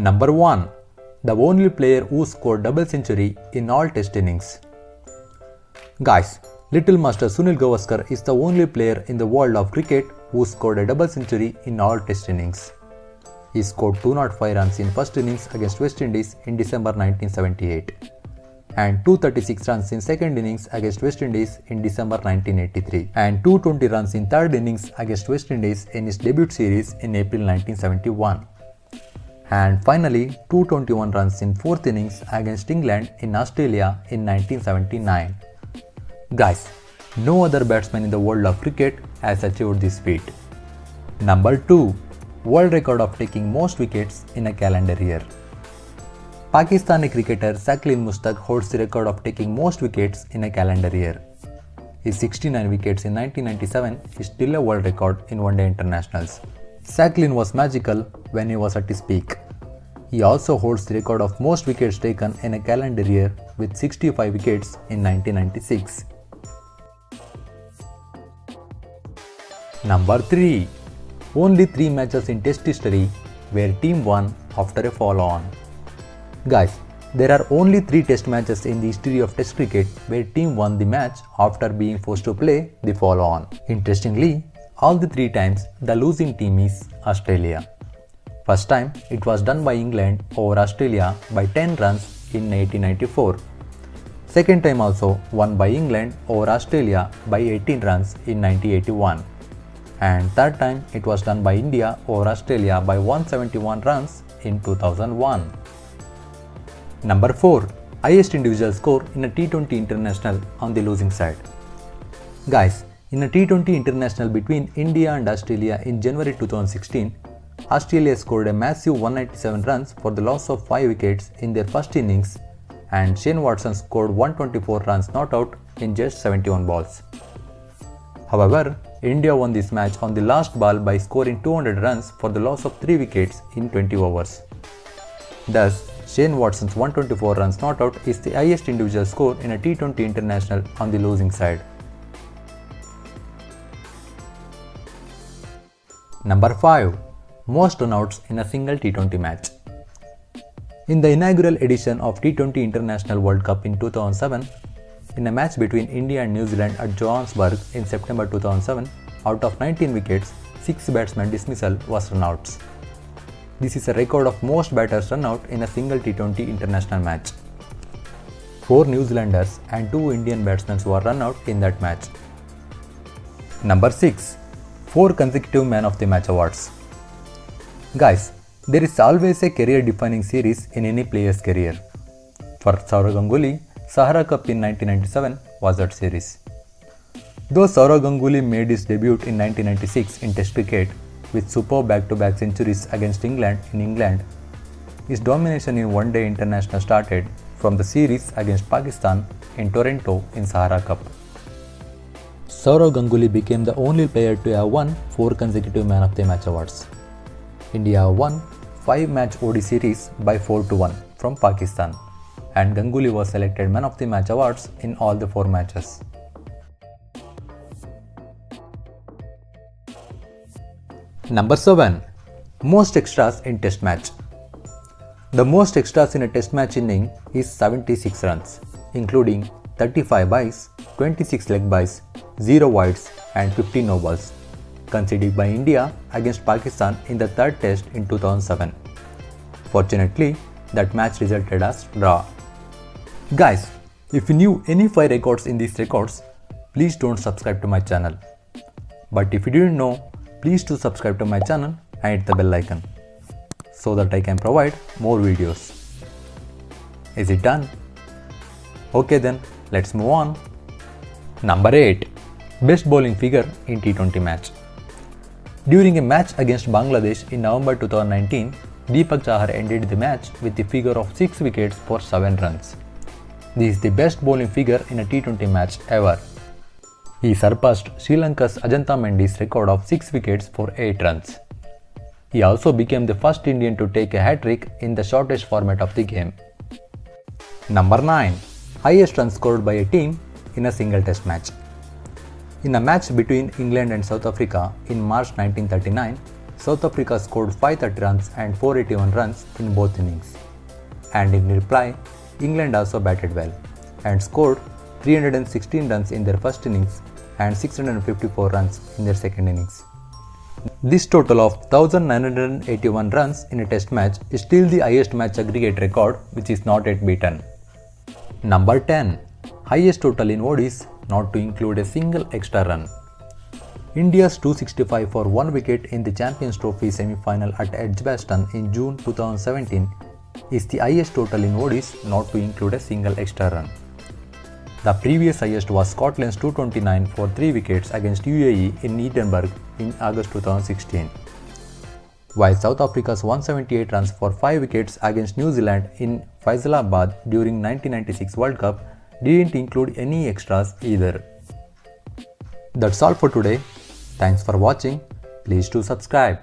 Number 1. The only player who scored double century in all test innings. Guys, Little Master Sunil Gavaskar is the only player in the world of cricket who scored a double century in all test innings. He scored 205 runs in first innings against West Indies in December 1978 and 236 runs in second innings against West Indies in December 1983 and 220 runs in third innings against West Indies in his debut series in April 1971. And finally 221 runs in fourth innings against England in Australia in 1979. Guys, no other batsman in the world of cricket has achieved this feat. Number 2. World record of taking most wickets in a calendar year. Pakistani cricketer Shakil Mushtaq holds the record of taking most wickets in a calendar year. His 69 wickets in 1997 is still a world record in one-day internationals. Shakil was magical when he was at his peak. He also holds the record of most wickets taken in a calendar year with 65 wickets in 1996. Number 3. Only 3 matches in Test history where team won after a follow-on. Guys, there are only 3 Test matches in the history of Test cricket where team won the match after being forced to play the follow-on. Interestingly, all the 3 times the losing team is Australia. First time it was done by England over Australia by 10 runs in 1894. Second time also won by England over Australia by 18 runs in 1981. And third time it was done by India over Australia by 171 runs in 2001. Number 4. Highest individual score in a T20 International on the losing side. Guys, in a T20 International between India and Australia in January 2016, Australia scored a massive 197 runs for the loss of 5 wickets in their first innings, and Shane Watson scored 124 runs not out in just 71 balls. However, India won this match on the last ball by scoring 200 runs for the loss of 3 wickets in 20 overs. Thus, Shane Watson's 124 runs not out is the highest individual score in a T20 International on the losing side. Number 5. Most runouts in a single T20 match. In the inaugural edition of T20 International World Cup in 2007, in a match between India and New Zealand at Johannesburg in September 2007, out of 19 wickets, 6 batsmen dismissal was runouts. This is a record of most batters run out in a single T20 international match. 4 New Zealanders and 2 Indian batsmen were run out in that match. Number 6. 4 consecutive Man of the Match awards. Guys, there is always a career-defining series in any player's career. For Sourav Ganguly, Sahara Cup in 1997 was that series. Though Sourav Ganguly made his debut in 1996 in Test cricket with superb back-to-back centuries against England in England, his domination in one-day international started from the series against Pakistan in Toronto in Sahara Cup. Sourav Ganguly became the only player to have won 4 consecutive Man of the Match awards. India won 5-match ODI series by 4-1 from Pakistan, and Ganguly was selected Man of the Match awards in all the 4 matches. Number 7. Most extras in Test match. The most extras in a Test match inning is 76 runs, including 35 byes, 26 leg byes, 0 wides and 15 no balls, conceded by India against Pakistan in the third Test in 2007. Fortunately, that match resulted as draw. Guys, if you knew any 5 records in these records, please don't subscribe to my channel. But if you didn't know, please do subscribe to my channel and hit the bell icon so that I can provide more videos. Is it done? Okay then, let's move on. Number 8. Best bowling figure in T20 match. During a match against Bangladesh in November 2019, Deepak Chahar ended the match with a figure of 6 wickets for 7 runs. This is the best bowling figure in a T20 match ever. He surpassed Sri Lanka's Ajantha Mendy's record of 6 wickets for 8 runs. He also became the first Indian to take a hat-trick in the shortest format of the game. Number 9. Highest runs scored by a team in a single Test match. In a match between England and South Africa in March 1939, South Africa scored 530 runs and 481 runs in both innings. And in reply, England also batted well and scored 316 runs in their first innings and 654 runs in their second innings. This total of 1981 runs in a test match is still the highest match aggregate record, which is not yet beaten. Number 10. Highest total in ODIs not to include a single extra run. India's 265 for 1 wicket in the Champions Trophy semi-final at Edgbaston in June 2017 is the highest total in ODIs not to include a single extra run. The previous highest was Scotland's 229 for 3 wickets against UAE in Edinburgh in August 2016, while South Africa's 178 runs for 5 wickets against New Zealand in Faisalabad during 1996 World Cup didn't include any extras either. That's all for today. Thanks for watching. Please do subscribe.